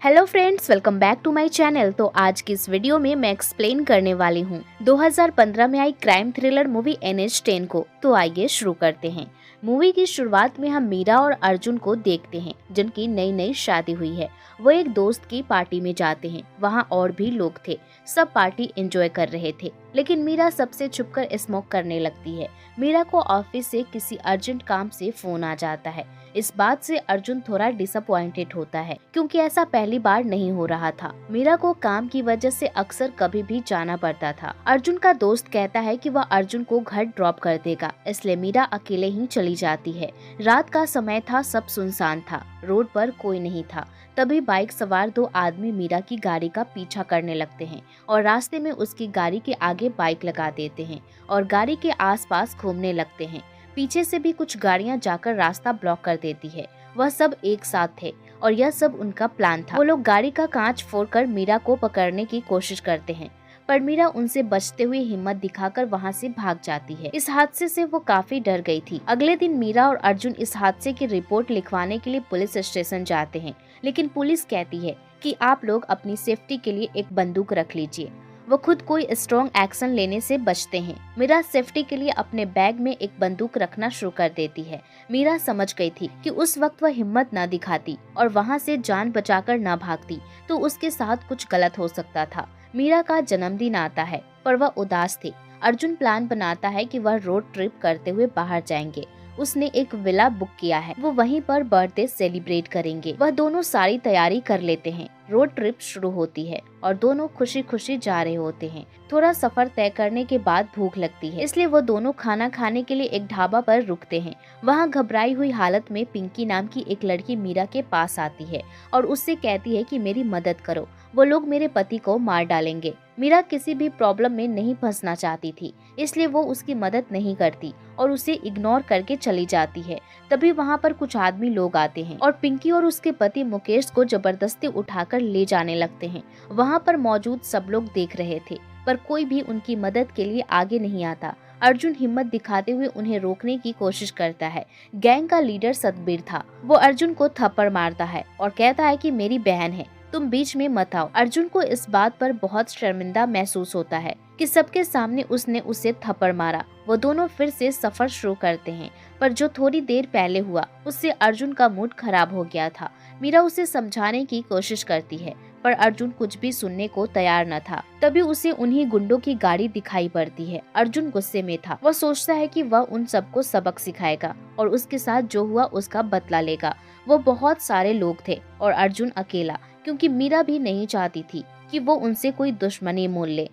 Hello friends, welcome back to my channel. तो आज की इस वीडियो में मैं एक्सप्लेन करने वाली हूँ 2015 में आई क्राइम थ्रिलर मूवी NH10 को। तो आइए शुरू करते हैं। मूवी की शुरुआत में हम मीरा और अर्जुन को देखते हैं, जिनकी नई नई शादी हुई है। वो एक दोस्त की पार्टी में जाते हैं। वहाँ और भी लोग थे। सब पार्टी एंजॉय कर रहे थे, लेकिन मीरा सबसे छुपकर स्मोक करने लगती है। मीरा को ऑफिस से किसी अर्जेंट काम से फोन आ जाता है। इस बात से अर्जुन थोड़ा डिसअपॉइंटेड होता है, क्योंकि ऐसा पहली बार नहीं हो रहा था। मीरा को काम की वजह से अक्सर कभी भी जाना पड़ता था। अर्जुन का दोस्त कहता है कि वह अर्जुन को घर ड्रॉप कर देगा, इसलिए मीरा अकेले ही चली जाती है। रात का समय था, सब सुनसान था, रोड पर कोई नहीं था। तभी बाइक सवार दो आदमी मीरा की गाड़ी का पीछा करने लगते हैं और रास्ते में उसकी गाड़ी के आगे बाइक लगा देते हैं और गाड़ी के आसपास घूमने लगते हैं। पीछे से भी कुछ गाड़ियां जाकर रास्ता ब्लॉक कर देती है। वह सब एक साथ थे और यह सब उनका प्लान था। वो लोग गाड़ी का कांच फोड़कर मीरा को पकड़ने की कोशिश करते हैं, पर मीरा उनसे बचते हुए हिम्मत दिखाकर वहां से भाग जाती है। इस हादसे से वो काफी डर गई थी। अगले दिन मीरा और अर्जुन इस हादसे की रिपोर्ट लिखवाने के लिए पुलिस स्टेशन जाते हैं, लेकिन पुलिस कहती है कि आप लोग अपनी सेफ्टी के लिए एक बंदूक रख लीजिए। वो खुद कोई स्ट्रॉन्ग एक्शन लेने से बचते हैं। मीरा सेफ्टी के लिए अपने बैग में एक बंदूक रखना शुरू कर देती है। मीरा समझ गई थी कि उस वक्त वह हिम्मत न दिखाती और वहां से जान बचाकर न भागती तो उसके साथ कुछ गलत हो सकता था। मीरा का जन्मदिन आता है, पर वह उदास थी। अर्जुन प्लान बनाता है कि वह रोड ट्रिप करते हुए बाहर जाएंगे। उसने एक विला बुक किया है, वो वहीं पर बर्थडे सेलिब्रेट करेंगे। वह दोनों सारी तैयारी कर लेते हैं। रोड ट्रिप शुरू होती है और दोनों खुशी खुशी जा रहे होते हैं। थोड़ा सफर तय करने के बाद भूख लगती है, इसलिए वो दोनों खाना खाने के लिए एक ढाबा पर रुकते हैं। वहाँ घबराई हुई हालत में पिंकी नाम की एक लड़की मीरा के पास आती है और उससे कहती है कि मेरी मदद करो, वो लोग मेरे पति को मार डालेंगे। मीरा किसी भी प्रॉब्लम में नहीं फंसना चाहती थी, इसलिए वो उसकी मदद नहीं करती और उसे इग्नोर करके चली जाती है। तभी वहाँ पर कुछ आदमी लोग आते हैं और पिंकी और उसके पति मुकेश को जबरदस्ती उठाकर ले जाने लगते हैं। वहाँ पर मौजूद सब लोग देख रहे थे, पर कोई भी उनकी मदद के लिए आगे नहीं आता। अर्जुन हिम्मत दिखाते हुए उन्हें रोकने की कोशिश करता है। गैंग का लीडर सतबीर था। वो अर्जुन को थप्पड़ मारता है और कहता है कि मेरी बहन है, तुम बीच में मत आओ। अर्जुन को इस बात पर बहुत शर्मिंदा महसूस होता है कि सबके सामने उसने उसे थप्पड़ मारा। वो दोनों फिर से सफर शुरू करते हैं, पर जो थोड़ी देर पहले हुआ उससे अर्जुन का मूड खराब हो गया था। मीरा उसे समझाने की कोशिश करती है, पर अर्जुन कुछ भी सुनने को तैयार न था। तभी उसे उन्हीं गुंडों की गाड़ी दिखाई पड़ती है। अर्जुन गुस्से में था। वह सोचता है कि वह उन सबको सबक सिखाएगा और उसके साथ जो हुआ उसका बदला लेगा। वो बहुत सारे लोग थे और अर्जुन अकेला, क्योंकि मीरा भी नहीं चाहती थी कि वो उनसे कोई दुश्मनी मोल ले।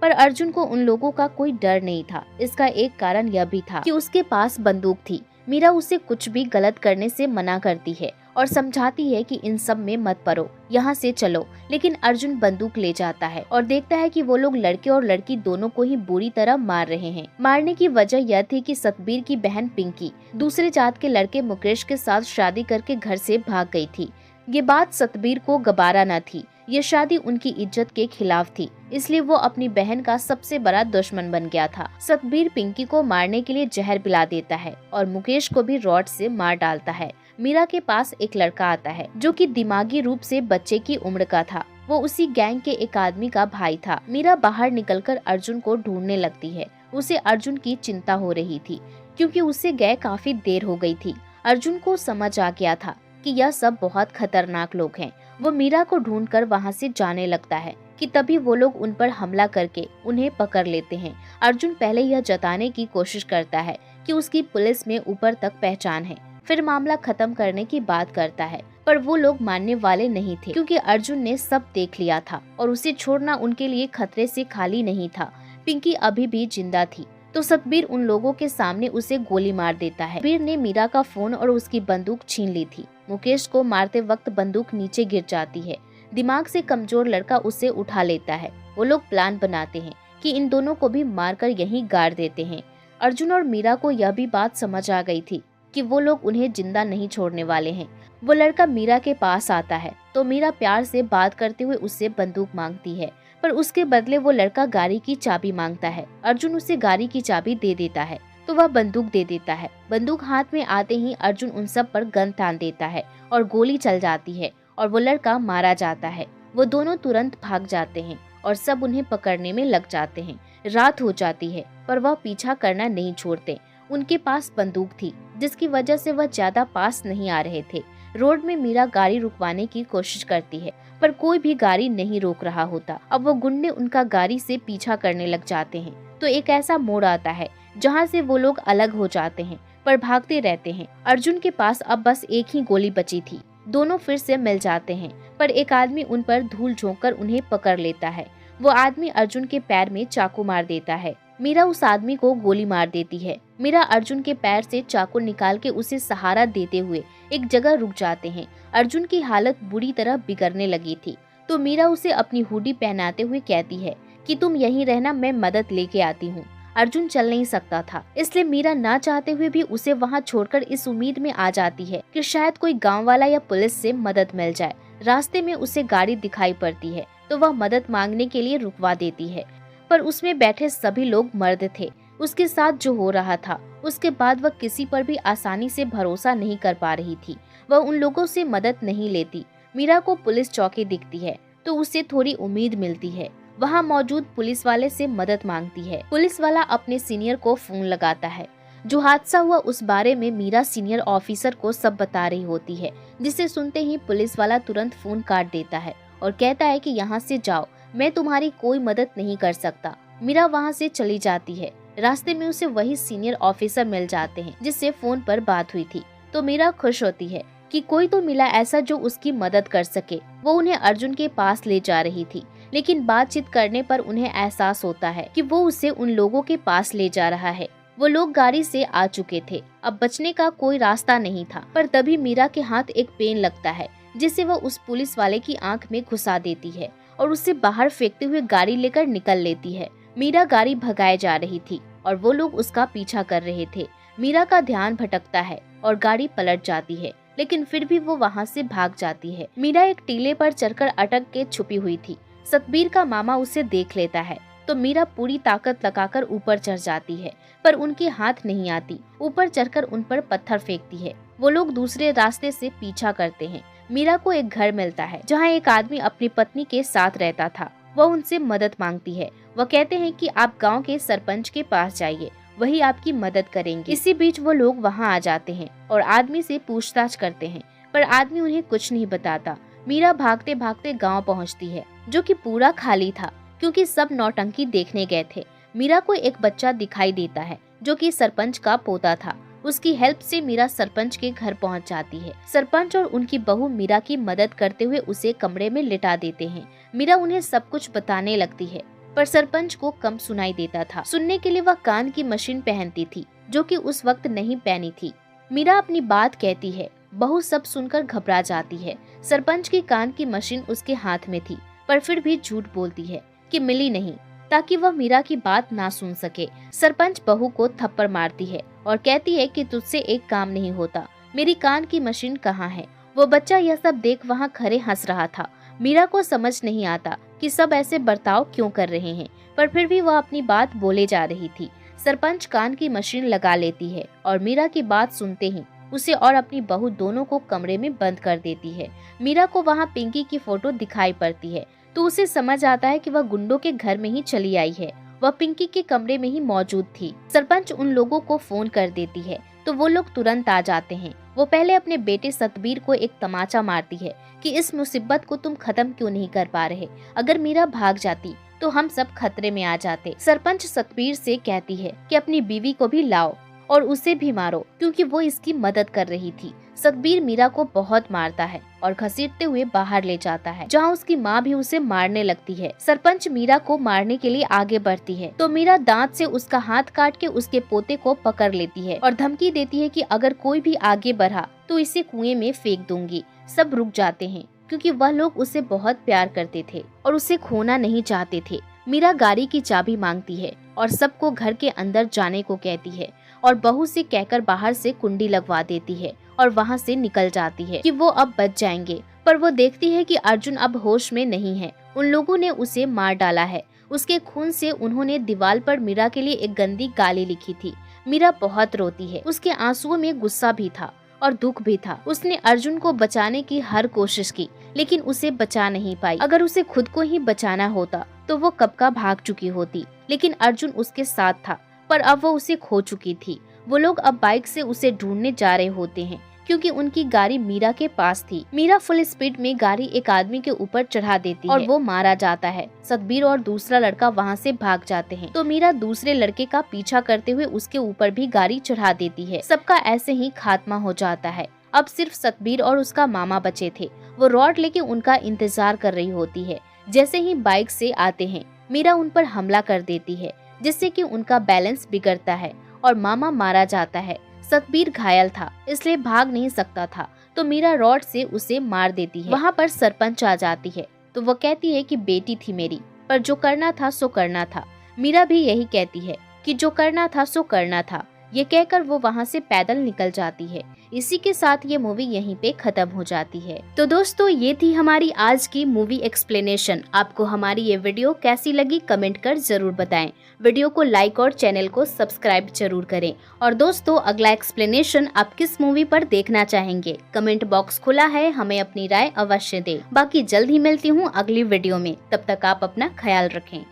पर अर्जुन को उन लोगों का कोई डर नहीं था। इसका एक कारण यह भी था कि उसके पास बंदूक थी। मीरा उसे कुछ भी गलत करने से मना करती है और समझाती है कि इन सब में मत पड़ो, यहाँ से चलो। लेकिन अर्जुन बंदूक ले जाता है और देखता है कि वो लोग लड़के और लड़की दोनों को ही बुरी तरह मार रहे हैं। मारने की वजह यह थी कि सतबीर की बहन पिंकी दूसरे जात के लड़के मुकेश के साथ शादी करके घर से भाग गई थी। ये बात सतबीर को गवारा न थी। ये शादी उनकी इज्जत के खिलाफ थी, इसलिए वो अपनी बहन का सबसे बड़ा दुश्मन बन गया था। सतबीर पिंकी को मारने के लिए जहर पिला देता है और मुकेश को भी रॉड से मार डालता है। मीरा के पास एक लड़का आता है जो कि दिमागी रूप से बच्चे की उम्र का था। वो उसी गैंग के एक आदमी का भाई था। मीरा बाहर निकलकर अर्जुन को ढूंढने लगती है। उसे अर्जुन की चिंता हो रही थी, क्योंकि उसे गए काफी देर हो गई थी। अर्जुन को समझ आ गया था कि यह सब बहुत खतरनाक लोग हैं। वो मीरा को ढूंढकर वहां से जाने लगता है कि तभी वो लोग उन पर हमला करके उन्हें पकड़ लेते हैं। अर्जुन पहले यह जताने की कोशिश करता है कि उसकी पुलिस में ऊपर तक पहचान है, फिर मामला खत्म करने की बात करता है, पर वो लोग मानने वाले नहीं थे, क्योंकि अर्जुन ने सब देख लिया था और उसे छोड़ना उनके लिए खतरे से खाली नहीं था। पिंकी अभी भी जिंदा थी, तो सतबीर उन लोगों के सामने उसे गोली मार देता है। सतबीर ने मीरा का फोन और उसकी बंदूक छीन ली थी। मुकेश को मारते वक्त बंदूक नीचे गिर जाती है। दिमाग से कमजोर लड़का उसे उठा लेता है। वो लोग प्लान बनाते हैं कि इन दोनों को भी मारकर यहीं गाड़ देते हैं। अर्जुन और मीरा को यह भी बात समझ आ गई थी कि वो लोग उन्हें जिंदा नहीं छोड़ने वाले हैं। वो लड़का मीरा के पास आता है तो मीरा प्यार से बात करते हुए उससे बंदूक मांगती है, पर उसके बदले वो लड़का गाड़ी की चाबी मांगता है। अर्जुन उसे गाड़ी की चाबी दे देता है तो वह बंदूक दे देता है। बंदूक हाथ में आते ही अर्जुन उन सब पर गन तान देता है और गोली चल जाती है और वो लड़का मारा जाता है। वो दोनों तुरंत भाग जाते हैं और सब उन्हें पकड़ने में लग जाते हैं। रात हो जाती है पर वह पीछा करना नहीं छोड़ते। उनके पास बंदूक थी जिसकी वजह से वह ज्यादा पास नहीं आ रहे थे। रोड में मीरा गाड़ी रुकवाने की कोशिश करती है पर कोई भी गाड़ी नहीं रोक रहा होता। अब वो गुंडे उनका गाड़ी से पीछा करने लग जाते हैं तो एक ऐसा मोड़ आता है जहाँ से वो लोग अलग हो जाते हैं पर भागते रहते हैं। अर्जुन के पास अब बस एक ही गोली बची थी। दोनों फिर से मिल जाते हैं पर एक आदमी उन पर धूल झोंककर उन्हें पकड़ लेता है। वो आदमी अर्जुन के पैर में चाकू मार देता है। मीरा उस आदमी को गोली मार देती है। मीरा अर्जुन के पैर से चाकू निकाल के उसे सहारा देते हुए एक जगह रुक जाते हैं। अर्जुन की हालत बुरी तरह बिगड़ने लगी थी तो मीरा उसे अपनी हुडी पहनाते हुए कहती है कि तुम यहीं रहना, मैं मदद लेके आती हूँ। अर्जुन चल नहीं सकता था इसलिए मीरा ना चाहते हुए भी उसे वहाँ छोड़कर इस उम्मीद में आ जाती है कि शायद कोई गांव वाला या पुलिस से मदद मिल जाए। रास्ते में उसे गाड़ी दिखाई पड़ती है तो वह मदद मांगने के लिए रुकवा देती है पर उसमें बैठे सभी लोग मर्द थे। उसके साथ जो हो रहा था उसके बाद वह किसी पर भी आसानी से भरोसा नहीं कर पा रही थी। वह उन लोगों से मदद नहीं लेती। मीरा को पुलिस चौकी दिखती है तो उसे थोड़ी उम्मीद मिलती है। वहाँ मौजूद पुलिस वाले से मदद मांगती है। पुलिस वाला अपने सीनियर को फोन लगाता है। जो हादसा हुआ उस बारे में मीरा सीनियर ऑफिसर को सब बता रही होती है, जिसे सुनते ही पुलिस वाला तुरंत फोन काट देता है और कहता है कि यहाँ से जाओ, मैं तुम्हारी कोई मदद नहीं कर सकता। मीरा वहाँ से चली जाती है। रास्ते में उसे वही सीनियर ऑफिसर मिल जाते हैं जिससे फोन पर बात हुई थी तो मीरा खुश होती है कि कोई तो मिला ऐसा जो उसकी मदद कर सके। वो उन्हें अर्जुन के पास ले जा रही थी लेकिन बातचीत करने पर उन्हें एहसास होता है कि वो उसे उन लोगों के पास ले जा रहा है। वो लोग गाड़ी से आ चुके थे, अब बचने का कोई रास्ता नहीं था। पर तभी मीरा के हाथ एक पेन लगता है जिसे वो उस पुलिस वाले की आंख में घुसा देती है और उसे बाहर फेंकते हुए गाड़ी लेकर निकल लेती है। मीरा गाड़ी भगाए जा रही थी और वो लोग उसका पीछा कर रहे थे। मीरा का ध्यान भटकता है और गाड़ी पलट जाती है लेकिन फिर भी वो वहाँ से भाग जाती है। मीरा एक टीले पर चढ़कर अटक के छुपी हुई थी। सतबीर का मामा उसे देख लेता है तो मीरा पूरी ताकत लगाकर ऊपर चढ़ जाती है पर उनके हाथ नहीं आती। ऊपर चढ़कर उन पर पत्थर फेंकती है। वो लोग दूसरे रास्ते से पीछा करते हैं। मीरा को एक घर मिलता है जहाँ एक आदमी अपनी पत्नी के साथ रहता था। वह उनसे मदद मांगती है। वह कहते हैं कि आप गांव के सरपंच के पास जाइए, वही आपकी मदद करेंगे। इसी बीच वो लोग वहां आ जाते हैं और आदमी से पूछताछ करते हैं पर आदमी उन्हें कुछ नहीं बताता। मीरा भागते भागते गांव पहुंचती है जो कि पूरा खाली था क्योंकि सब नौटंकी देखने गए थे। मीरा को एक बच्चा दिखाई देता है जो कि सरपंच का पोता था। उसकी हेल्प से मीरा सरपंच के घर पहुंच जाती है। सरपंच और उनकी बहू मीरा की मदद करते हुए उसे कमरे में लिटा देते हैं। मीरा उन्हें सब कुछ बताने लगती है पर सरपंच को कम सुनाई देता था। सुनने के लिए वह कान की मशीन पहनती थी जो कि उस वक्त नहीं पहनी थी। मीरा अपनी बात कहती है। बहू सब सुनकर घबरा जाती है। सरपंच की कान की मशीन उसके हाथ में थी पर फिर भी झूठ बोलती है कि मिली नहीं ताकि वह मीरा की बात ना सुन सके। सरपंच बहू को थप्पड़ मारती है और कहती है कि तुझसे एक काम नहीं होता, मेरी कान की मशीन कहाँ है। वो बच्चा यह सब देख वहाँ खड़े हंस रहा था। मीरा को समझ नहीं आता कि सब ऐसे बर्ताव क्यों कर रहे हैं पर फिर भी वह अपनी बात बोले जा रही थी। सरपंच कान की मशीन लगा लेती है और मीरा की बात सुनते ही उसे और अपनी बहू दोनों को कमरे में बंद कर देती है। मीरा को वहाँ पिंकी की फोटो दिखाई पड़ती है तो उसे समझ आता है कि वह गुंडों के घर में ही चली आई है। वह पिंकी के कमरे में ही मौजूद थी। सरपंच उन लोगों को फोन कर देती है तो वो लोग तुरंत आ जाते हैं। वो पहले अपने बेटे सतबीर को एक तमाचा मारती है कि इस मुसीबत को तुम खत्म क्यों नहीं कर पा रहे, अगर मीरा भाग जाती तो हम सब खतरे में आ जाते। सरपंच सतबीर से कहती है कि अपनी बीवी को भी लाओ और उसे भी मारो क्योंकि वो इसकी मदद कर रही थी। सतबीर मीरा को बहुत मारता है और घसीटते हुए बाहर ले जाता है जहाँ उसकी माँ भी उसे मारने लगती है। सरपंच मीरा को मारने के लिए आगे बढ़ती है तो मीरा दांत से उसका हाथ काट के उसके पोते को पकड़ लेती है और धमकी देती है कि अगर कोई भी आगे बढ़ा तो इसे कुएं में फेंक दूंगी। सब रुक जाते हैं क्योंकि वह लोग उसे बहुत प्यार करते थे और उसे खोना नहीं चाहते थे। मीरा गाड़ी की चाबी मांगती है और सबको घर के अंदर जाने को कहती है और बहू से कहकर बाहर से कुंडी लगवा देती है और वहाँ से निकल जाती है कि वो अब बच जाएंगे। पर वो देखती है कि अर्जुन अब होश में नहीं है। उन लोगों ने उसे मार डाला है। उसके खून से उन्होंने दीवार पर मीरा के लिए एक गंदी गाली लिखी थी। मीरा बहुत रोती है। उसके आंसुओं में गुस्सा भी था। और दुख भी था। उसने अर्जुन को बचाने की हर कोशिश की, लेकिन उसे बचा नहीं पाई। अगर उसे खुद को ही बचाना होता तो वो कब का भाग चुकी होती, लेकिन अर्जुन उसके साथ था, पर अब वो उसे खो चुकी थी। वो लोग अब बाइक से उसे ढूंढने जा रहे होते हैं, क्योंकि उनकी गाड़ी मीरा के पास थी। मीरा फुल स्पीड में गाड़ी एक आदमी के ऊपर चढ़ा देती है और वो मारा जाता है। सतबीर और दूसरा लड़का वहाँ से भाग जाते हैं, तो मीरा दूसरे लड़के का पीछा करते हुए उसके ऊपर भी गाड़ी चढ़ा देती है। सबका ऐसे ही खात्मा हो जाता है। अब सिर्फ सतबीर और उसका मामा बचे थे। वो रॉड लेके उनका इंतजार कर रही होती है। जैसे ही बाइक से आते हैं, मीरा उन पर हमला कर देती है, जिससे कि उनका बैलेंस बिगड़ता है और मामा मारा जाता है। सतबीर घायल था, इसलिए भाग नहीं सकता था, तो मीरा रॉड से उसे मार देती है। वहाँ पर सरपंच आ जाती है, तो वो कहती है कि बेटी थी मेरी, पर जो करना था सो करना था। मीरा भी यही कहती है कि जो करना था सो करना था। ये कहकर वो वहाँ से पैदल निकल जाती है। इसी के साथ ये मूवी यहीं पे खत्म हो जाती है। तो दोस्तों, ये थी हमारी आज की मूवी एक्सप्लेनेशन। आपको हमारी ये वीडियो कैसी लगी कमेंट कर जरूर बताएं। वीडियो को लाइक और चैनल को सब्सक्राइब जरूर करें। और दोस्तों, अगला एक्सप्लेनेशन आप किस मूवी पर देखना चाहेंगे, कमेंट बॉक्स खुला है, हमें अपनी राय अवश्य दें। बाकी जल्द ही मिलती हूँ अगली वीडियो में। तब तक आप अपना ख्याल रखें।